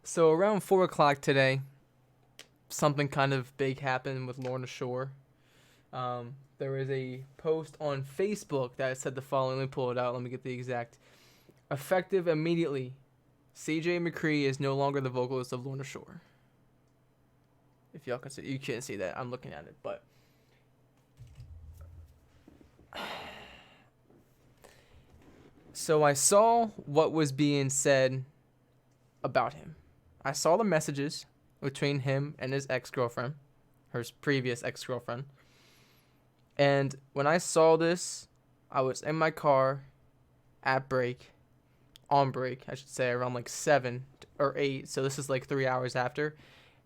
So around 4 o'clock today, something kind of big happened with Lorna Shore. There was a post on Facebook that said the following. Let me pull it out. Let me get the exact. Effective immediately, CJ McCreery is no longer the vocalist of Lorna Shore. If y'all can see, you can't see that. I'm looking at it, but so I saw what was being said about him. I saw the messages between him and his ex-girlfriend, her previous ex-girlfriend. And when I saw this, I was in my car at break, on break, I should say, around like 7 or 8. So this is like 3 hours after.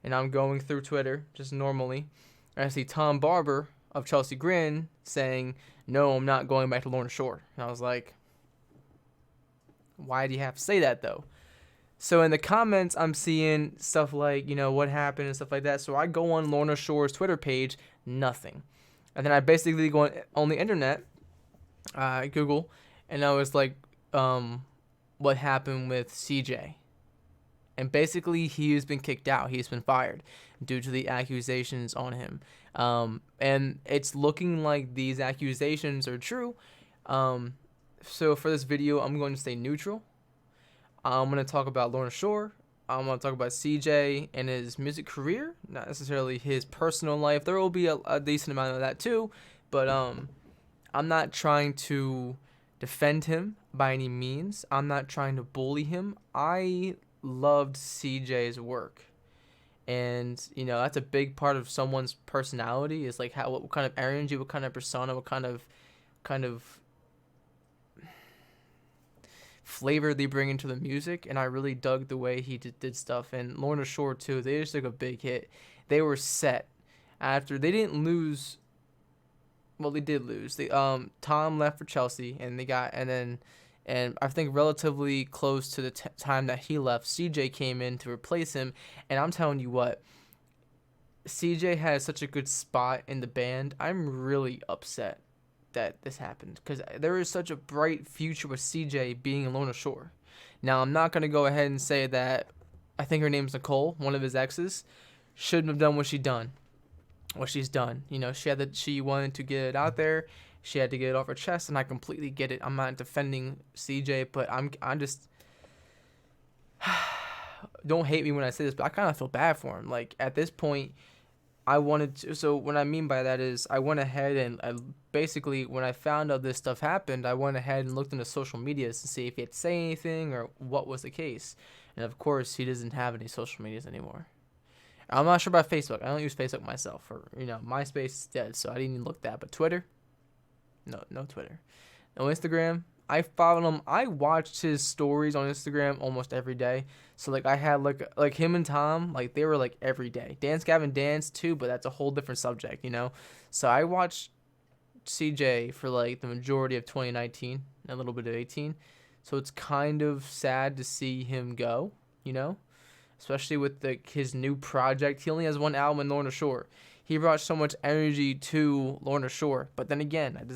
And I'm going through Twitter just normally. And I see Tom Barber of Chelsea Grin saying, "No, I'm not going back to Lorna Shore." And I was like, why do you have to say that though? So in the comments, I'm seeing stuff like, what happened and stuff like that. So I go on Lorna Shore's Twitter page, nothing. And then I basically go on the internet, Google, and I was like, what happened with CJ? And basically, he's been kicked out. He's been fired due to the accusations on him. And it's looking like these accusations are true. So for this video, I'm going to stay neutral. I'm going to talk about Lorna Shore. I'm going to talk about CJ and his music career, not necessarily his personal life. There will be a decent amount of that too, but I'm not trying to defend him by any means. I'm not trying to bully him. I loved CJ's work. And, that's a big part of someone's personality is like what kind of energy, what kind of persona, what kind of flavor they bring into the music, and I really dug the way he did stuff. And Lorna Shore too, they just took a big hit. They were set after they didn't lose. Well, they did lose. Tom left for Chelsea, and and I think relatively close to the time that he left, CJ came in to replace him. And I'm telling you what, CJ had such a good spot in the band. I'm really upset that this happened because there is such a bright future with CJ being in Lorna Shore. Now, I'm not going to go ahead and say that I think her name's Nicole, one of his exes, shouldn't have done what she's done. She wanted to get it out there. She had to get it off her chest, and I completely get it. I'm not defending CJ, but I'm just don't hate me when I say this, but I kind of feel bad for him. Like at this point, I wanted to. So what I mean by that is I went ahead and basically when I found out this stuff happened, I went ahead and looked into social medias to see if he had to say anything or what was the case. And of course, he doesn't have any social medias anymore. I'm not sure about Facebook. I don't use Facebook myself. Or MySpace is dead, so I didn't even look that. But Twitter, no Twitter, no Instagram. I followed him. I watched his stories on Instagram almost every day. So like I had like him and Tom, like they were like every day. Dance Gavin Dance too, but that's a whole different subject, So I watched CJ for like the majority of 2019, a little bit of 18. So it's kind of sad to see him go, especially with his new project. He only has one album in Lorna Shore. He brought so much energy to Lorna Shore, but then again, that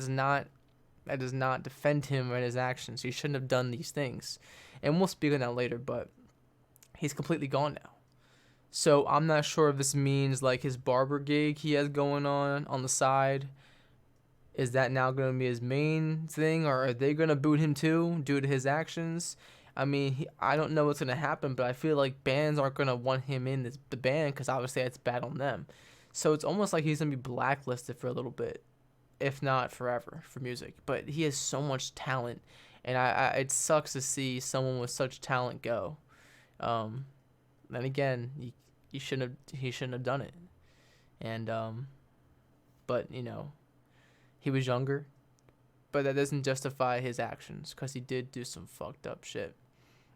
does not defend him and his actions. He shouldn't have done these things. And we'll speak on that later, but he's completely gone now. So I'm not sure if this means like his barber gig he has going on the side. Is that now going to be his main thing, or are they going to boot him too due to his actions? I mean, I don't know what's going to happen, but I feel like bands aren't going to want him in the band because obviously that's bad on them. So it's almost like he's going to be blacklisted for a little bit, if not forever, for music. But he has so much talent, and it sucks to see someone with such talent go. Then again, he shouldn't have done it. And but he was younger, but that doesn't justify his actions because he did do some fucked up shit.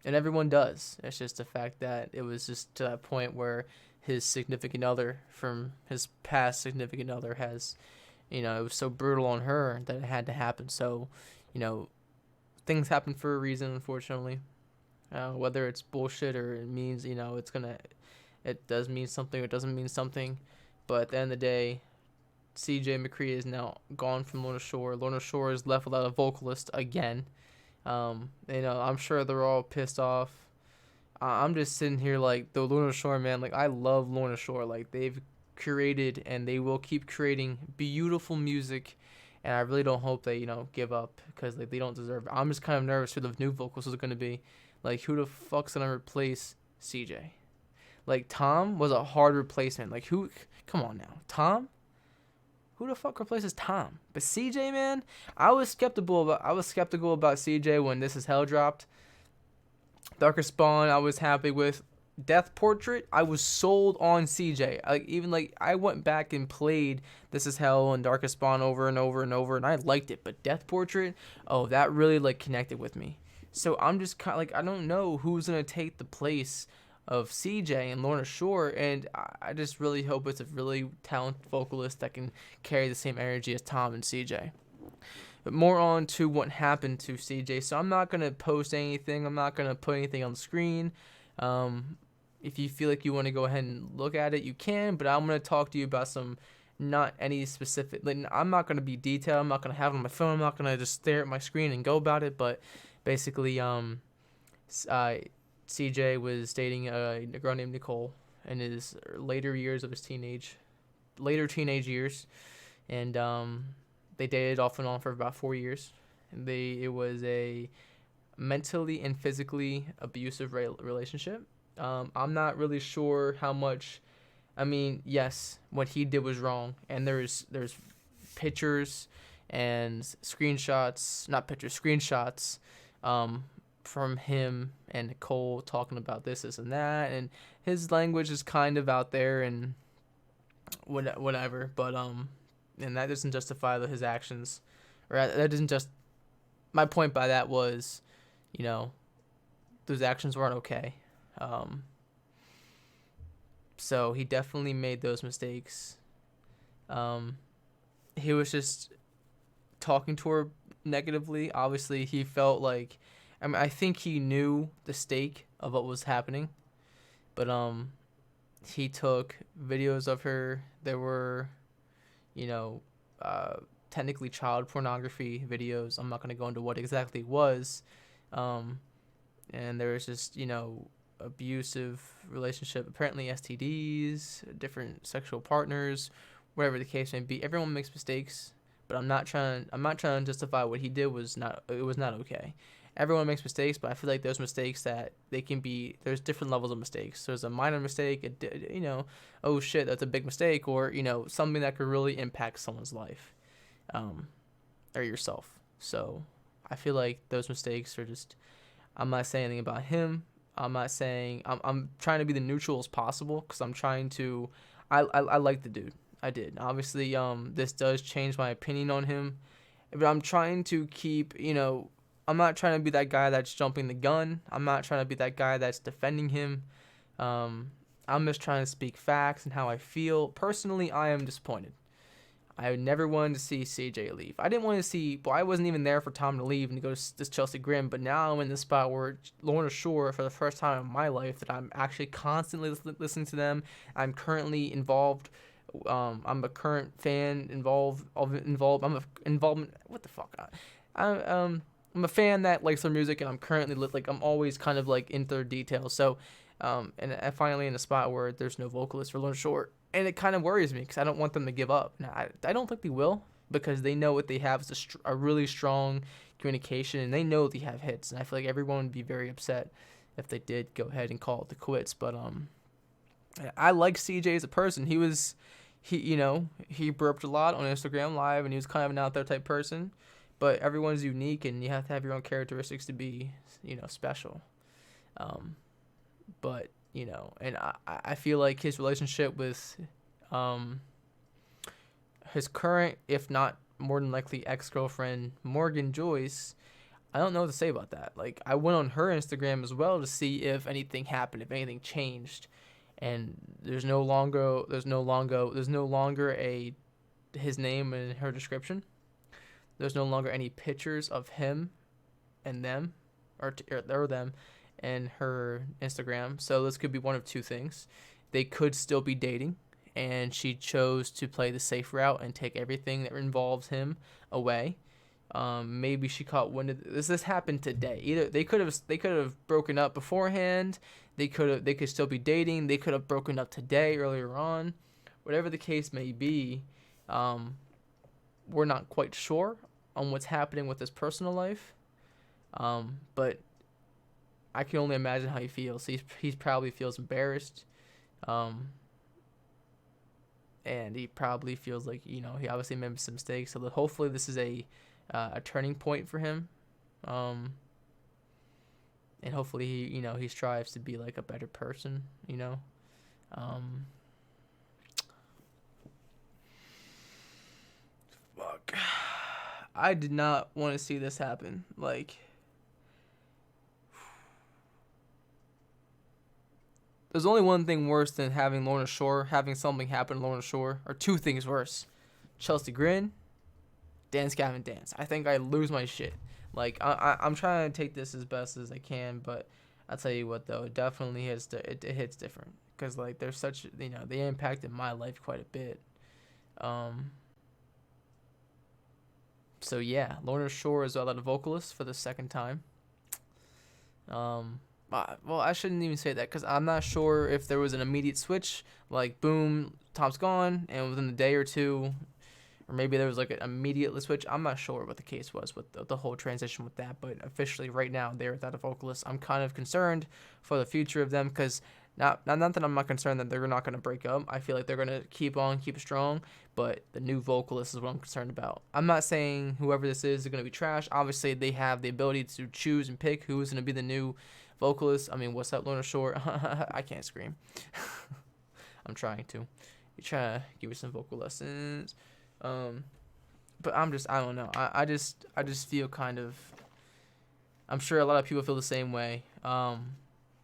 And everyone does. It's just the fact that it was just to that point where his significant other from his past significant other has, it was so brutal on her that it had to happen. So, things happen for a reason, unfortunately. Whether it's bullshit or it means, it does mean something or it doesn't mean something. But at the end of the day, CJ McCreery is now gone from Lorna Shore. Lorna Shore is left without a vocalist again. I'm sure they're all pissed off. I'm just sitting here like the Lorna Shore, man. Like I love Lorna Shore. Like they've created and they will keep creating beautiful music, and I really don't hope they give up because like they don't deserve it. I'm just kind of nervous who the new vocals is going to be. Like who the fuck's gonna replace CJ? Like Tom was a hard replacement. Like who? Come on now, Tom. Who the fuck replaces Tom? But CJ, man, I was skeptical about CJ when This Is Hell dropped. Darker Spawn, I was happy with. Death Portrait, I was sold on CJ. Like I went back and played This Is Hell and Darker Spawn over and over and over, and I liked it. But Death Portrait, oh, that really like connected with me. So I'm just kind of like I don't know who's gonna take the place of CJ and Lorna Shore, and I just really hope it's a really talented vocalist that can carry the same energy as Tom and CJ. But more on to what happened to CJ. So I'm not going to post anything. I'm not going to put anything on the screen. If you feel like you want to go ahead and look at it, you can. But I'm going to talk to you about some, not any specific. Like, I'm not going to be detailed. I'm not going to have it on my phone. I'm not going to just stare at my screen and go about it. But basically, CJ was dating a girl named Nicole in his later teenage years. And they dated off and on for about 4 years. It was a mentally and physically abusive relationship. I'm not really sure how much. I mean, yes, what he did was wrong, and there's pictures and screenshots, not pictures, screenshots, from him and Nicole talking about this and that, and his language is kind of out there and whatever, but and that doesn't justify his actions, or that doesn't just. My point by that was, those actions weren't okay. So he definitely made those mistakes. He was just talking to her negatively. Obviously, he felt like, I think he knew the stake of what was happening, but he took videos of her. There were technically child pornography videos. I'm not going to go into what exactly it was. And there was just, abusive relationship, apparently STDs, different sexual partners, whatever the case may be. Everyone makes mistakes, but I'm not trying to justify what he did was not okay. Everyone makes mistakes, but I feel like those mistakes that there's different levels of mistakes. There's a minor mistake, oh shit, that's a big mistake, or, something that could really impact someone's life, or yourself. So I feel like those mistakes are just, I'm not saying anything about him. I'm not saying, I'm trying to be the neutral as possible, because I'm trying to, I like the dude. I did. Obviously, this does change my opinion on him, but I'm trying to keep, I'm not trying to be that guy that's jumping the gun. I'm not trying to be that guy that's defending him. I'm just trying to speak facts and how I feel. Personally, I am disappointed. I never wanted to see CJ leave. I didn't want to see, I wasn't even there for Tom to leave and to go to this Chelsea Grim, but now I'm in this spot where Lorna Shore, for the first time in my life, that I'm actually constantly listening to them. I'm currently involved. I'm a current fan involved. I'm a involvement. What the fuck? I'm a fan that likes their music, and I'm currently I'm always kind of like into their details. So, and I'm finally in a spot where there's no vocalist for Lorna Shore, and it kind of worries me because I don't want them to give up. Now, I don't think they will, because they know what they have is a really strong communication, and they know they have hits, and I feel like everyone would be very upset if they did go ahead and call it the quits. But I like CJ as a person. He burped a lot on Instagram Live, and he was kind of an out there type person. But everyone's unique, and you have to have your own characteristics to be, special. But, and I feel like his relationship with his current, if not more than likely ex-girlfriend, Morgan Joyce, I don't know what to say about that. Like, I went on her Instagram as well to see if anything happened, if anything changed. And there's no longer his name in her description. There's no longer any pictures of him and them, or them, in her Instagram. So this could be one of two things. They could still be dating, and she chose to play the safe route and take everything that involves him away. Maybe she caught wind of this. This happened today. Either they could have broken up beforehand. They could still be dating. They could have broken up today earlier on. Whatever the case may be, um, we're not quite sure on what's happening with his personal life. But I can only imagine how he feels. He probably feels embarrassed. Um, and he probably feels like he obviously made some mistakes. So hopefully this is a turning point for him, and hopefully he strives to be like a better person. Um, Fuck. I did not want to see this happen. Like, there's only one thing worse than having something happen to Lorna Shore, or two things worse: Chelsea Grin, Dance Gavin Dance. I think I lose my shit. Like I'm trying to take this as best as I can, but I'll tell you what though, it definitely it hits different because like there's such they impacted my life quite a bit. Um. So yeah, Lorna Shore is without a vocalist for the second time. Um. Well, I shouldn't even say that because I'm not sure if there was an immediate switch, like boom, Tom's gone, and within a day or two, or maybe there was like an immediate switch. I'm not sure what the case was with the whole transition with that, but officially right now they're without a vocalist. I'm kind of concerned for the future of them because not that I'm not concerned that they're not going to break up. I feel like they're going to keep strong, but the new vocalist is what I'm concerned about. I'm not saying whoever this is going to be trash. Obviously, they have the ability to choose and pick who is going to be the new vocalist. I mean, what's up, Lorna Shore? I can't scream. I'm trying to. You're trying to give me some vocal lessons. But I don't know. I just feel kind of. I'm sure a lot of people feel the same way. And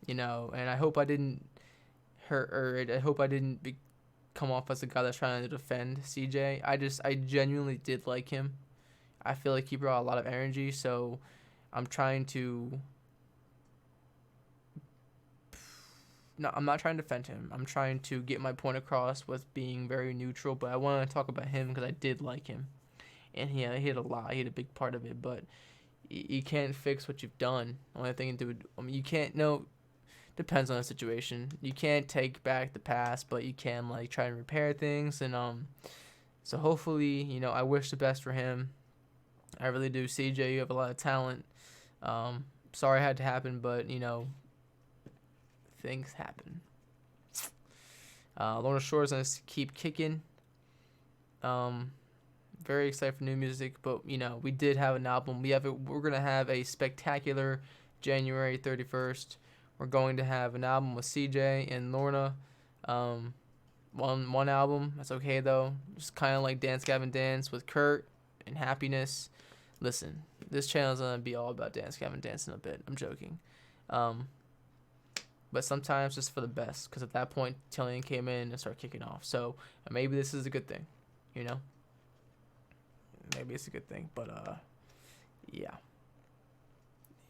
I hope I didn't hurt, or I hope I didn't come off as a guy that's trying to defend CJ. I genuinely did like him. I feel like he brought a lot of energy, so I'm trying to. No, I'm not trying to defend him. I'm trying to get my point across with being very neutral, but I want to talk about him because I did like him. And he had a lot. He had a big part of it, but you can't fix what you've done. Only thing to do, you can't, no, depends on the situation. You can't take back the past, but you can, like, try and repair things. And, so hopefully, I wish the best for him. I really do. CJ, you have a lot of talent. Sorry it had to happen, but, things happen. Lorna Shore is going to keep kicking. Very excited for new music, but we did have an album. We're going to have a spectacular January 31st. We're going to have an album with CJ and Lorna. One album. That's okay though. Just kind of like Dance Gavin Dance with Kurt and Happiness. Listen, this channel is going to be all about Dance Gavin Dance in a bit. I'm joking. But sometimes it's for the best, because at that point, Tillian came in and started kicking off. So maybe this is a good thing, Maybe it's a good thing, but yeah.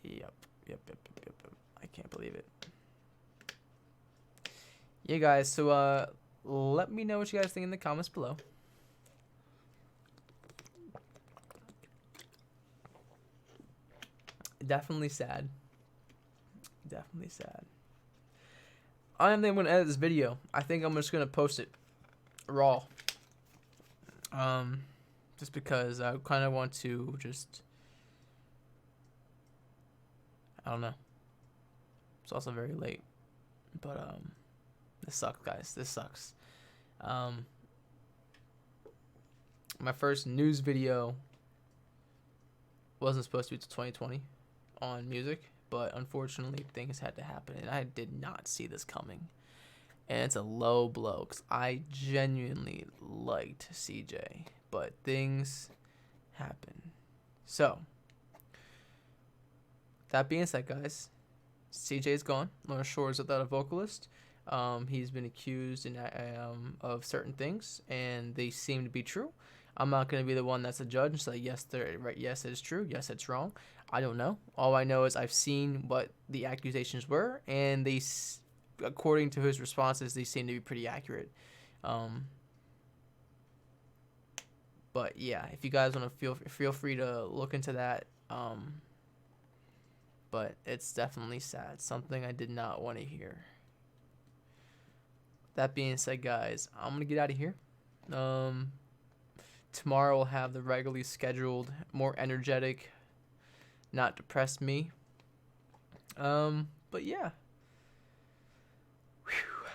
Yep. I can't believe it. Yeah, guys. So let me know what you guys think in the comments below. Definitely sad. Definitely sad. I am going to edit this video. I think I'm just going to post it raw. Just because I kind of want to I don't know. It's also very late. But, this sucks, guys. This sucks. My first news video wasn't supposed to be till 2020 on music. But unfortunately, things had to happen, and I did not see this coming. And it's a low blow, because I genuinely liked CJ, but things happen. So, that being said, guys, CJ's gone. Lorna Shore is without a vocalist. He's been accused of certain things, and they seem to be true. I'm not going to be the one that's a judge and say, yes, they're right, yes, it's true, yes, it's wrong. I don't know. All I know is I've seen what the accusations were, and according to his responses, they seem to be pretty accurate. But yeah, if you guys want to feel free to look into that. But it's definitely sad. Something I did not want to hear. That being said, guys, I'm gonna get out of here. Tomorrow we'll have the regularly scheduled, more energetic, not depressed me. But yeah. Whew.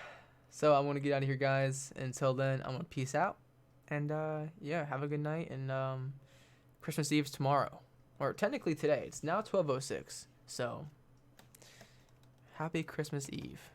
So I'm gonna get out of here, guys. Until then, I'm gonna peace out. And yeah, have a good night. And Christmas Eve's tomorrow, or technically today. It's now 12:06. So happy Christmas Eve.